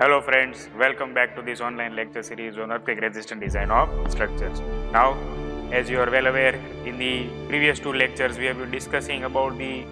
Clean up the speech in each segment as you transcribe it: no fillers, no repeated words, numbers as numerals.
Hello friends, welcome back to this online lecture series on earthquake resistant design of structures. Now, as you are well aware, in the previous two lectures we have been discussing about the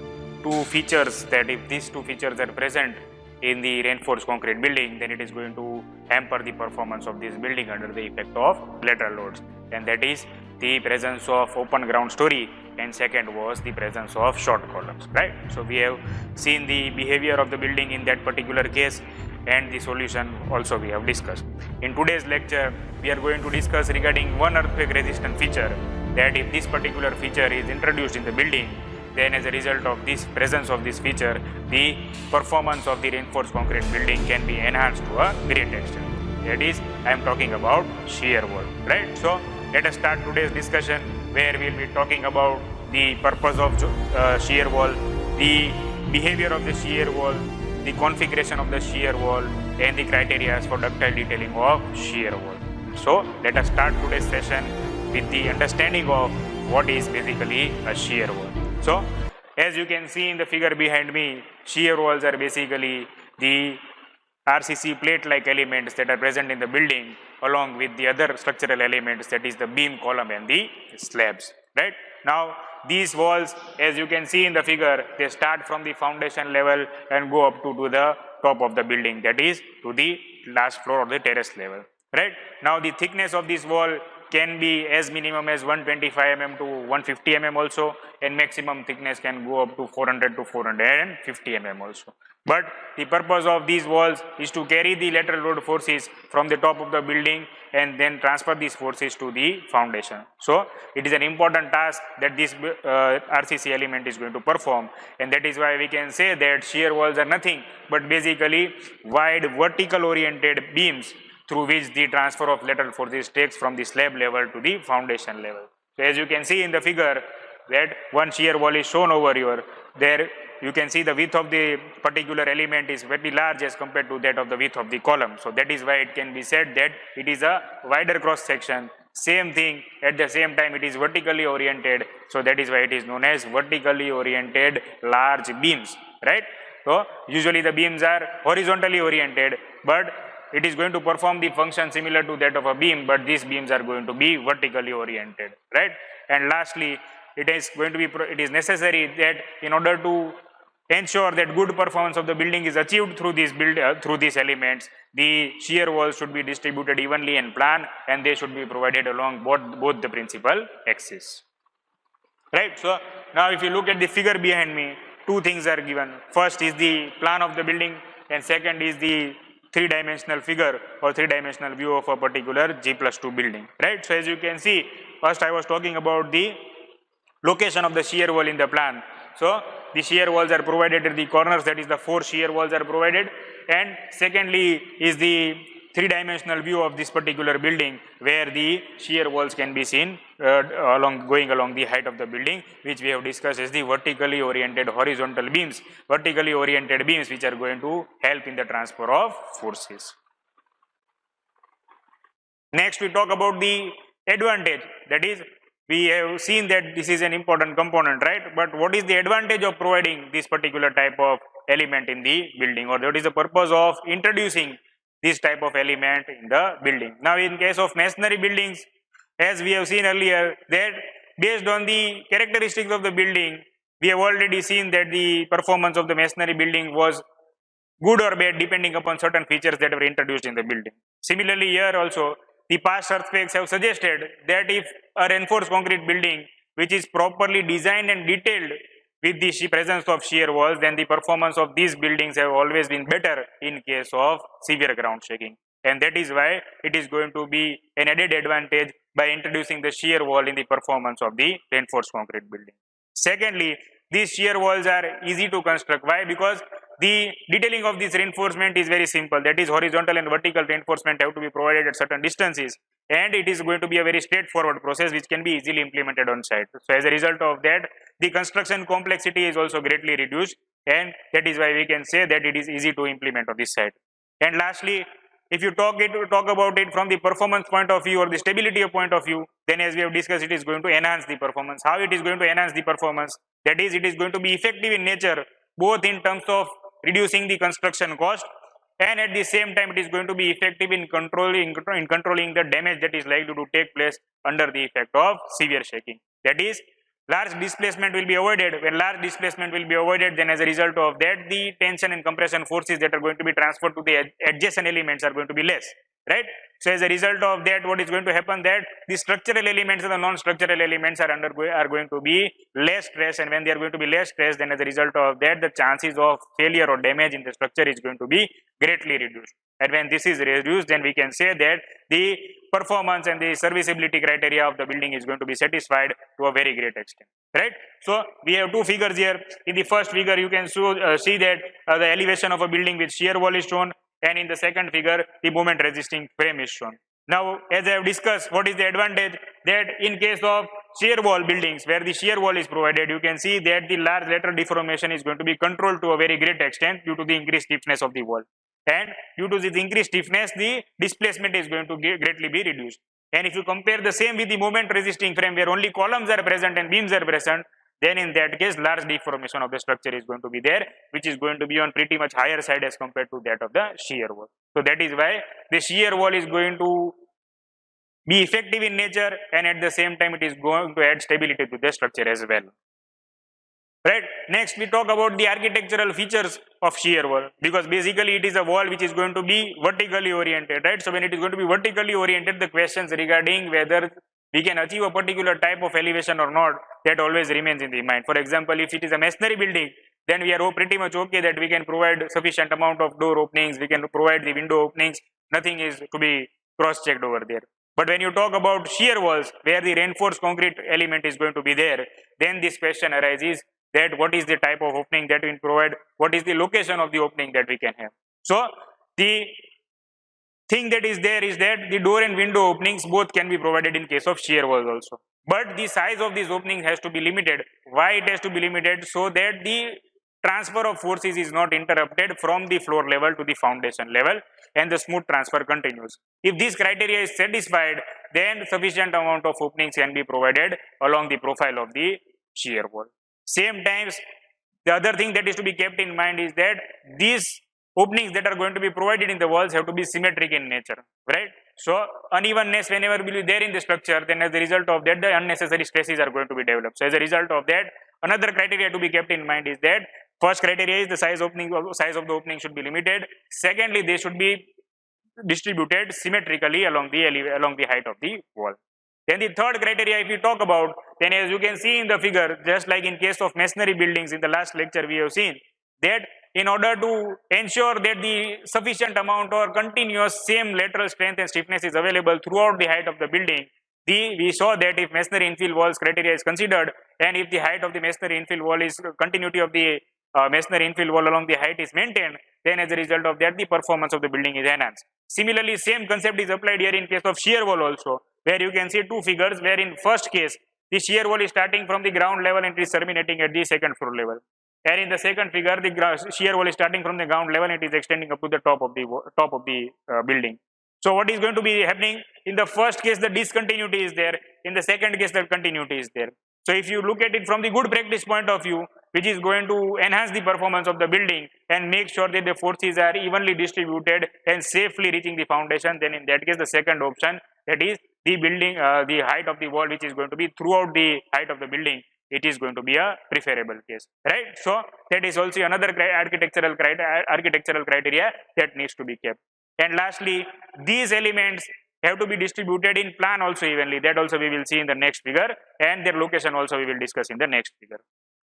two features that if these two features are present in the reinforced concrete building, then it is going to hamper the performance of this building under the effect of lateral loads, and that is the presence of open ground story, and second was the presence of short columns, right? So we have seen the behavior of the building in that particular case and the solution also we have discussed. In today's lecture, we are going to discuss regarding one earthquake resistant feature, that if this particular feature is introduced in the building, then as a result of this presence of this feature, the performance of the reinforced concrete building can be enhanced to a great extent. That is, I am talking about shear wall, right? So let us start today's discussion, where we will be talking about the purpose of shear wall, the behavior of the shear wall, the configuration of the shear wall, and the criteria for ductile detailing of shear wall. So let us start today's session with the understanding of what is basically a shear wall. So as you can see in the figure behind me, shear walls are basically the RCC plate like elements that are present in the building along with the other structural elements, that is the beam, column and the slabs, right? Now these walls, as you can see in the figure, they start from the foundation level and go up to the top of the building, that is to the last floor of the terrace level, right? Now the thickness of this wall can be as minimum as 125 mm to 150 mm also, and maximum thickness can go up to 400 to 450 mm also. But the purpose of these walls is to carry the lateral load forces from the top of the building and then transfer these forces to the foundation. So it is an important task that this RCC element is going to perform, and that is why we can say that shear walls are nothing but basically wide vertical oriented beams through which the transfer of lateral forces takes from the slab level to the foundation level. So as you can see in the figure, that one shear wall is shown over here. There you can see the width of the particular element is very large as compared to that of the width of the column. So that is why it can be said that it is a wider cross section. Same thing, at the same time it is vertically oriented. So that is why it is known as vertically oriented large beams, right? So usually the beams are horizontally oriented, but it is going to perform the function similar to that of a beam, but these beams are going to be vertically oriented, right? And lastly, it is necessary that in order to ensure that good performance of the building is achieved through these elements, the shear walls should be distributed evenly in plan, and they should be provided along both the principal axes, right? So now if you look at the figure behind me, two things are given. First is the plan of the building, and second is the three-dimensional figure or three-dimensional view of a particular G+2 building, right? So as you can see, first I was talking about the location of the shear wall in the plan. So the shear walls are provided at the corners, that is the four shear walls are provided, and secondly is the three-dimensional view of this particular building, where the shear walls can be seen going along the height of the building, which we have discussed as the vertically oriented horizontal beams, vertically oriented beams which are going to help in the transfer of forces. Next we talk about the advantage, that is we have seen that this is an important component, right? But what is the advantage of providing this particular type of element in the building, or what is the purpose of introducing this type of element in the building? Now in case of masonry buildings, as we have seen earlier, that based on the characteristics of the building, we have already seen that the performance of the masonry building was good or bad depending upon certain features that were introduced in the building. Similarly here also, the past earthquakes have suggested that if a reinforced concrete building which is properly designed and detailed with the presence of shear walls, then the performance of these buildings have always been better in case of severe ground shaking, and that is why it is going to be an added advantage by introducing the shear wall in the performance of the reinforced concrete building. Secondly, these shear walls are easy to construct. Why? Because the detailing of this reinforcement is very simple, that is horizontal and vertical reinforcement have to be provided at certain distances, and it is going to be a very straightforward process which can be easily implemented on site. So as a result of that, the construction complexity is also greatly reduced, and that is why we can say that it is easy to implement on this site. And lastly, if you talk about it from the performance point of view or the stability point of view, then as we have discussed, it is going to enhance the performance. How it is going to enhance the performance? That is, it is going to be effective in nature, both in terms of reducing the construction cost and at the same time it is going to be effective in controlling the damage that is likely to take place under the effect of severe shaking. That is, large displacement will be avoided. When large displacement will be avoided, then as a result of that, the tension and compression forces that are going to be transferred to the adjacent elements are going to be less, right? So as a result of that, what is going to happen, that the structural elements and the non-structural elements are going to be less stress, and when they are going to be less stress, then as a result of that, the chances of failure or damage in the structure is going to be greatly reduced. And when this is reduced, then we can say that the performance and the serviceability criteria of the building is going to be satisfied to a very great extent, right? So we have two figures here. In the first figure, you can see that the elevation of a building with shear wall is shown, and in the second figure, the moment resisting frame is shown. Now, as I have discussed, what is the advantage, that in case of shear wall buildings where the shear wall is provided, you can see that the large lateral deformation is going to be controlled to a very great extent due to the increased stiffness of the wall. And due to this increased stiffness, the displacement is going to greatly be reduced. And if you compare the same with the moment resisting frame where only columns are present and beams are present, then in that case large deformation of the structure is going to be there, which is going to be on pretty much higher side as compared to that of the shear wall. So that is why the shear wall is going to be effective in nature, and at the same time it is going to add stability to the structure as well. Right. Next, we talk about the architectural features of shear wall, because basically it is a wall which is going to be vertically oriented, right? So when it is going to be vertically oriented, the questions regarding whether we can achieve a particular type of elevation or not, that always remains in the mind. For example, if it is a masonry building, then we are pretty much okay that we can provide sufficient amount of door openings, we can provide the window openings, nothing is to be cross-checked over there. But when you talk about shear walls, where the reinforced concrete element is going to be there, then this question arises that what is the type of opening that we provide, what is the location of the opening that we can have. So the thing that is there is that the door and window openings both can be provided in case of shear walls also. But the size of these openings has to be limited. Why it has to be limited? So that the transfer of forces is not interrupted from the floor level to the foundation level, and the smooth transfer continues. If this criteria is satisfied, then sufficient amount of openings can be provided along the profile of the shear wall. Same times, the other thing that is to be kept in mind is that these openings that are going to be provided in the walls have to be symmetric in nature, right? So unevenness whenever will be there in the structure, then as a result of that, the unnecessary stresses are going to be developed. So as a result of that, another criteria to be kept in mind is that first criteria is the size of the opening should be limited. Secondly, they should be distributed symmetrically along the height of the wall. Then the third criteria, if we talk about, then as you can see in the figure, just like in case of masonry buildings in the last lecture we have seen, that in order to ensure that the sufficient amount or continuous same lateral strength and stiffness is available throughout the height of the building, we saw that if masonry infill walls criteria is considered, and if the height of the masonry infill wall is continuity of the masonry infill wall along the height is maintained, then as a result of that, the performance of the building is enhanced. Similarly, same concept is applied here in case of shear wall also, where you can see two figures, where in first case, the shear wall is starting from the ground level and it is terminating at the second floor level. And in the second figure, the shear wall is starting from the ground level and it is extending up to the top of the building. So what is going to be happening? In the first case, the discontinuity is there. In the second case, the continuity is there. So if you look at it from the good practice point of view, which is going to enhance the performance of the building and make sure that the forces are evenly distributed and safely reaching the foundation, then in that case, the second option, that is the building, the height of the wall, which is going to be throughout the height of the building, it is going to be a preferable case, right? So that is also another architectural criteria that needs to be kept. And lastly, these elements have to be distributed in plan also evenly. That also we will see in the next figure, and their location also we will discuss in the next figure,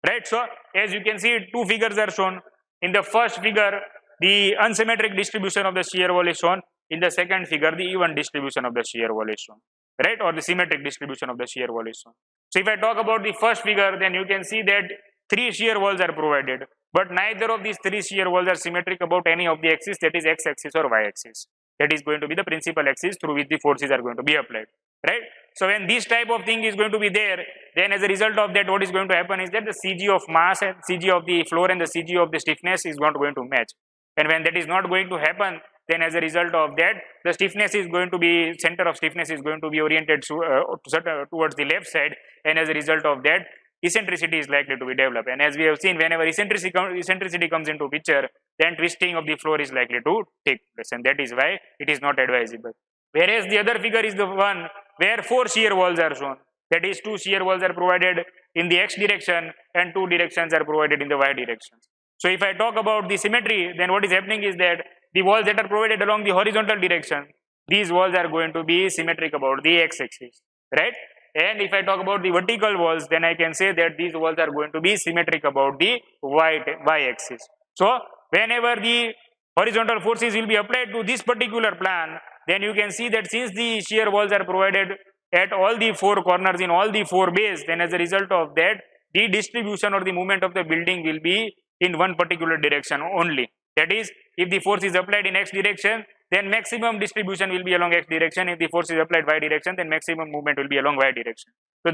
right? So as you can see, two figures are shown. In the first figure, the unsymmetric distribution of the shear wall is shown. In the second figure, the even distribution of the shear wall is shown, right? Or the symmetric distribution of the shear wall is shown. So if I talk about the first figure, then you can see that three shear walls are provided, but neither of these three shear walls are symmetric about any of the axis, that is x-axis or y-axis. That is going to be the principal axis through which the forces are going to be applied, right? So when this type of thing is going to be there, then as a result of that, what is going to happen is that the CG of mass and CG of the floor and the CG of the stiffness is not going to match. And when that is not going to happen, then as a result of that, the stiffness is going to be, center of stiffness is going to be oriented towards the left side, and as a result of that, eccentricity is likely to be developed. And as we have seen, whenever eccentricity comes into picture, then twisting of the floor is likely to take place, and that is why it is not advisable. Whereas the other figure is the one where 4 shear walls are shown. That is, 2 shear walls are provided in the x direction and 2 directions are provided in the y direction. So if I talk about the symmetry, then what is happening is that the walls that are provided along the horizontal direction, these walls are going to be symmetric about the x-axis, right? And if I talk about the vertical walls, then I can say that these walls are going to be symmetric about the y-axis. So whenever the horizontal forces will be applied to this particular plan, then you can see that since the shear walls are provided at all the 4 corners in all the 4 bays, then as a result of that, the distribution or the movement of the building will be in one particular direction only. That is, if the force is applied in x direction, then maximum distribution will be along x direction. If the force is applied y direction, then maximum movement will be along y direction. So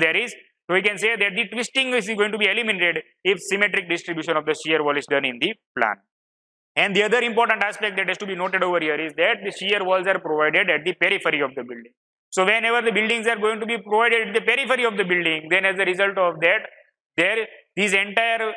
we can say that the twisting is going to be eliminated if symmetric distribution of the shear wall is done in the plan. And the other important aspect that has to be noted over here is that the shear walls are provided at the periphery of the building. So whenever the buildings are going to be provided at the periphery of the building, then as a result of that, this entire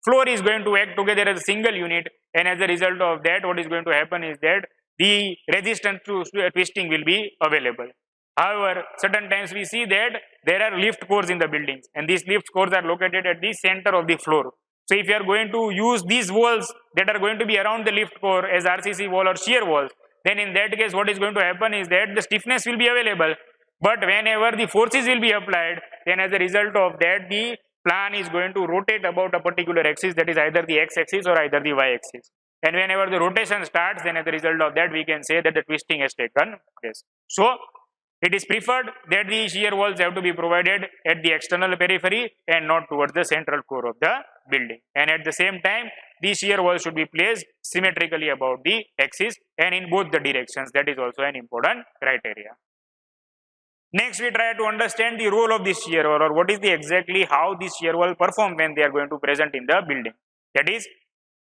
floor is going to act together as a single unit, and as a result of that, what is going to happen is that the resistance to twisting will be available. However, certain times we see that there are lift cores in the buildings, and these lift cores are located at the center of the floor. So if you are going to use these walls that are going to be around the lift core as RCC wall or shear walls, then in that case what is going to happen is that the stiffness will be available, but whenever the forces will be applied, then as a result of that, the plan is going to rotate about a particular axis, that is either the x-axis or either the y-axis. And whenever the rotation starts, then as a result of that, we can say that the twisting has taken place. So it is preferred that the shear walls have to be provided at the external periphery and not towards the central core of the building. And at the same time, the shear walls should be placed symmetrically about the axis and in both the directions. That is also an important criteria. Next, we try to understand the role of this shear wall, or what is the exactly how this shear wall perform when they are going to present in the building. That is,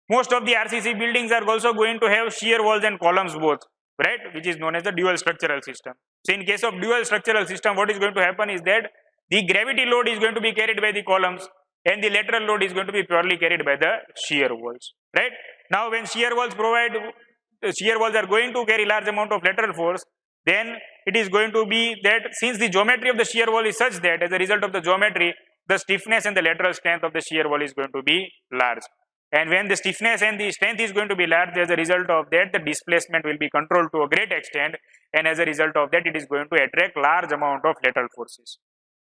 most of the RCC buildings are also going to have shear walls and columns both, right, which is known as the dual structural system. So in case of dual structural system, what is going to happen is that the gravity load is going to be carried by the columns and the lateral load is going to be purely carried by the shear walls, right? Now when shear walls are going to carry large amount of lateral force, then it is going to be that since the geometry of the shear wall is such that as a result of the geometry, the stiffness and the lateral strength of the shear wall is going to be large. And when the stiffness and the strength is going to be large, as a result of that, the displacement will be controlled to a great extent, and as a result of that, it is going to attract large amount of lateral forces.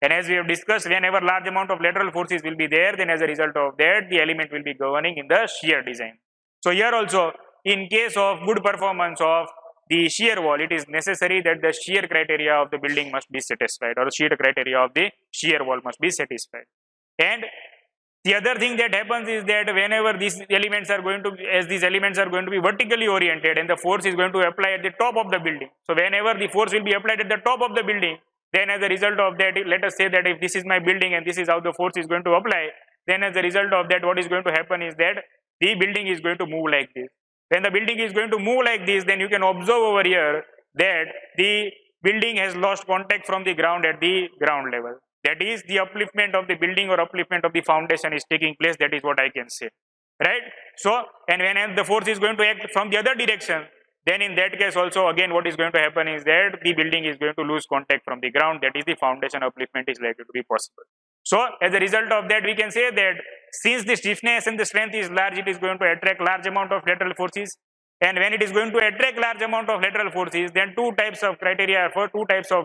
And as we have discussed, whenever large amount of lateral forces will be there, then as a result of that, the element will be governing in the shear design. So here also, in case of good performance of the shear wall, it is necessary that the shear criteria of the building must be satisfied, or the shear criteria of the shear wall must be satisfied. And the other thing that happens is that whenever these elements are going to be vertically oriented and the force is going to apply at the top of the building. So whenever the force will be applied at the top of the building, then as a result of that, let us say that if this is my building and this is how the force is going to apply, then as a result of that, what is going to happen is that the building is going to move like this. When the building is going to move like this, then you can observe over here that the building has lost contact from the ground at the ground level. That is, the upliftment of the building or upliftment of the foundation is taking place. That is what I can say, right? So, and when the force is going to act from the other direction, then in that case also again what is going to happen is that the building is going to lose contact from the ground. That is, the foundation upliftment is likely to be possible. So as a result of that, we can say that since the stiffness and the strength is large, it is going to attract large amount of lateral forces. And when it is going to attract large amount of lateral forces, then two types of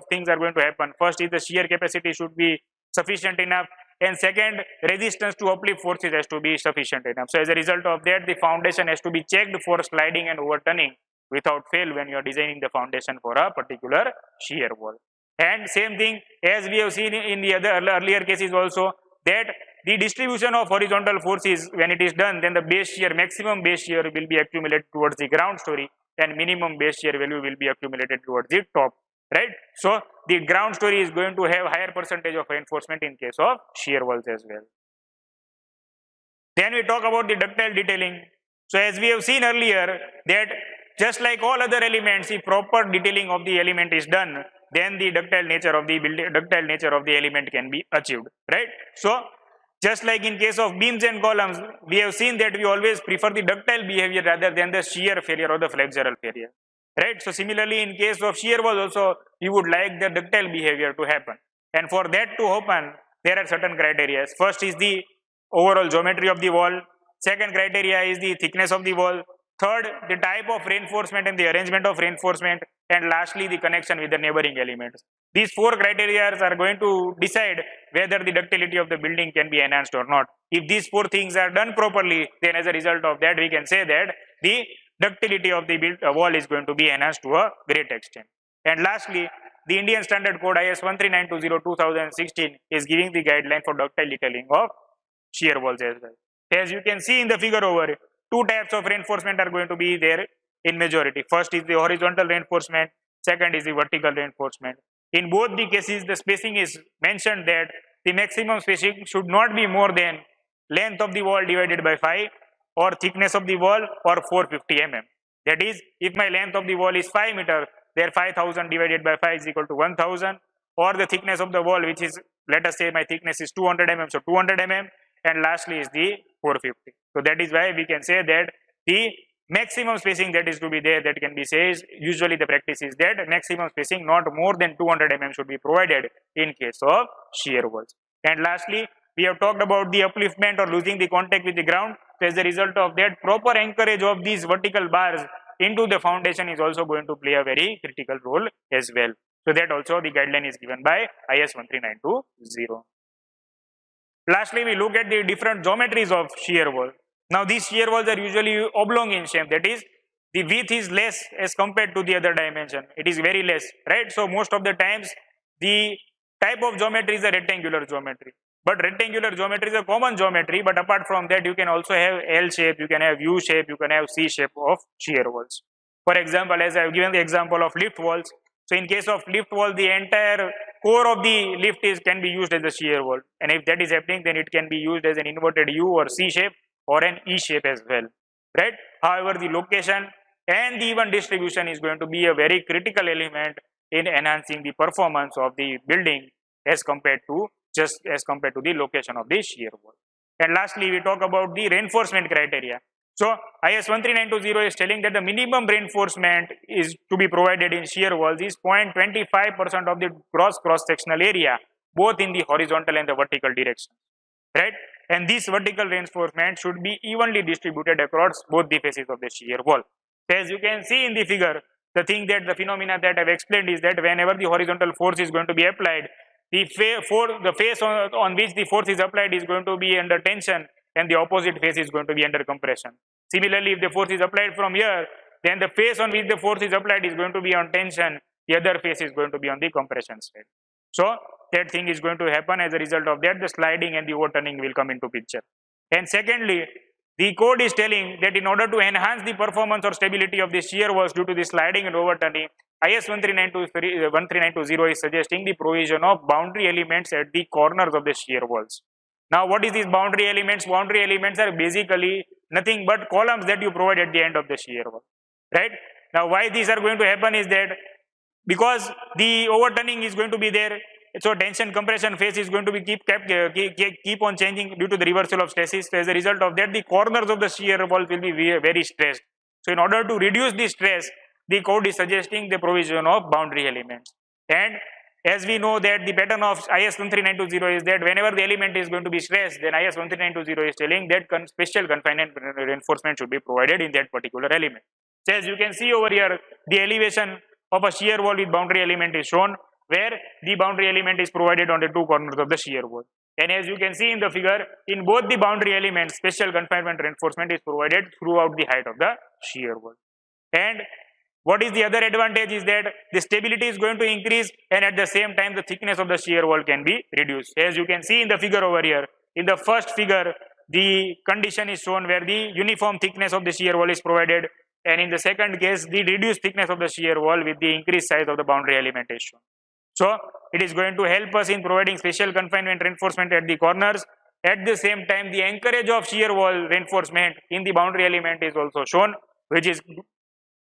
things are going to happen. First is the shear capacity should be sufficient enough, and second, resistance to uplift forces has to be sufficient enough. So as a result of that, the foundation has to be checked for sliding and overturning without fail when you are designing the foundation for a particular shear wall. And same thing as we have seen in the earlier cases also, that the distribution of horizontal forces, when it is done, then the base shear, maximum base shear will be accumulated towards the ground story, and minimum base shear value will be accumulated towards the top, right? So the ground story is going to have higher percentage of reinforcement in case of shear walls as well. Then we talk about the ductile detailing. So as we have seen earlier, that just like all other elements, if proper detailing of the element is done, then the ductile nature of the element can be achieved, right? So Just like in case of beams and columns, we have seen that we always prefer the ductile behavior rather than the shear failure or the flexural failure. Right? So similarly, in case of shear walls also, we would like the ductile behavior to happen. And for that to happen, there are certain criteria. First is the overall geometry of the wall. Second criteria is the thickness of the wall. Third, the type of reinforcement and the arrangement of reinforcement. And lastly, the connection with the neighboring elements. These four criteria are going to decide whether the ductility of the building can be enhanced or not. If these four things are done properly, then as a result of that, we can say that the ductility of the wall is going to be enhanced to a great extent. And lastly, the Indian Standard Code IS 13920-2016 is giving the guideline for ductile detailing of shear walls as well. As you can see in the figure over, two types of reinforcement are going to be there in majority. First is the horizontal reinforcement, second is the vertical reinforcement. In both the cases, the spacing is mentioned that the maximum spacing should not be more than length of the wall divided by 5 or thickness of the wall or 450 mm. That is, if my length of the wall is 5 meter, there 5000 divided by 5 is equal to 1000, or the thickness of the wall, which is, let us say my thickness is 200 mm, so 200 mm, and lastly is the 450. So that is why we can say that the maximum spacing that is to be there, that can be says, usually the practice is that maximum spacing not more than 200 mm should be provided in case of shear walls. And lastly, we have talked about the upliftment or losing the contact with the ground. So as a result of that, proper anchorage of these vertical bars into the foundation is also going to play a very critical role as well. So that also the guideline is given by IS 13920. Lastly, we look at the different geometries of shear wall. Now these shear walls are usually oblong in shape, that is, the width is less as compared to the other dimension. It is very less, right? So most of the times the type of geometry is a rectangular geometry. But rectangular geometry is a common geometry, but apart from that, you can also have L shape, you can have U shape, you can have C shape of shear walls. For example, as I have given the example of lift walls. So in case of lift wall, the entire core of the lift can be used as a shear wall. And if that is happening, then it can be used as an inverted U or C shape or an E shape as well, right? However, the location and the even distribution is going to be a very critical element in enhancing the performance of the building as compared to the location of the shear wall. And lastly, we talk about the reinforcement criteria. So IS 13920 is telling that the minimum reinforcement is to be provided in shear walls is 0.25% of the gross cross-sectional area, both in the horizontal and the vertical direction, right? And this vertical reinforcement should be evenly distributed across both the faces of the shear wall. As you can see in the figure, the phenomena that I have explained is that whenever the horizontal force is going to be applied, the face on which the force is applied is going to be under tension, and the opposite face is going to be under compression. Similarly, if the force is applied from here, then the face on which the force is applied is going to be on tension, the other face is going to be on the compression side. So that thing is going to happen. As a result of that, the sliding and the overturning will come into picture. And secondly, the code is telling that in order to enhance the performance or stability of the shear walls due to the sliding and overturning, IS 13920 is suggesting the provision of boundary elements at the corners of the shear walls. Now, what is these boundary elements? Boundary elements are basically nothing but columns that you provide at the end of the shear wall, right? Now, why these are going to happen is that because the overturning is going to be there, so tension compression phase is going to be keep on changing due to the reversal of stresses. So as a result of that, the corners of the shear wall will be very stressed. So in order to reduce the stress, the code is suggesting the provision of boundary elements. And as we know that the pattern of IS 13920 is that whenever the element is going to be stressed, then IS 13920 is telling that special confinement reinforcement should be provided in that particular element. So as you can see over here, the elevation of a shear wall with boundary element is shown, where the boundary element is provided on the two corners of the shear wall. And as you can see in the figure, in both the boundary elements, special confinement reinforcement is provided throughout the height of the shear wall. And what is the other advantage is that the stability is going to increase, and at the same time the thickness of the shear wall can be reduced. As you can see in the figure over here, in the first figure, the condition is shown where the uniform thickness of the shear wall is provided, and in the second case, the reduced thickness of the shear wall with the increased size of the boundary element is shown. So it is going to help us in providing special confinement reinforcement at the corners. At the same time, the anchorage of shear wall reinforcement in the boundary element is also shown, which is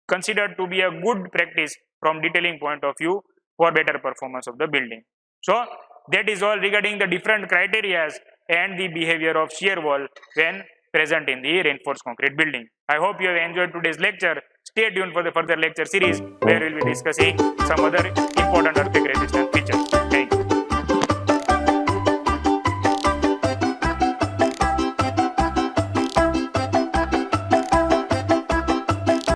considered to be a good practice from detailing point of view for better performance of the building. So that is all regarding the different criteria and the behavior of shear wall when present in the reinforced concrete building. I hope you have enjoyed today's lecture. Stay tuned for the further lecture series where we will be discussing some other important earthquake resistance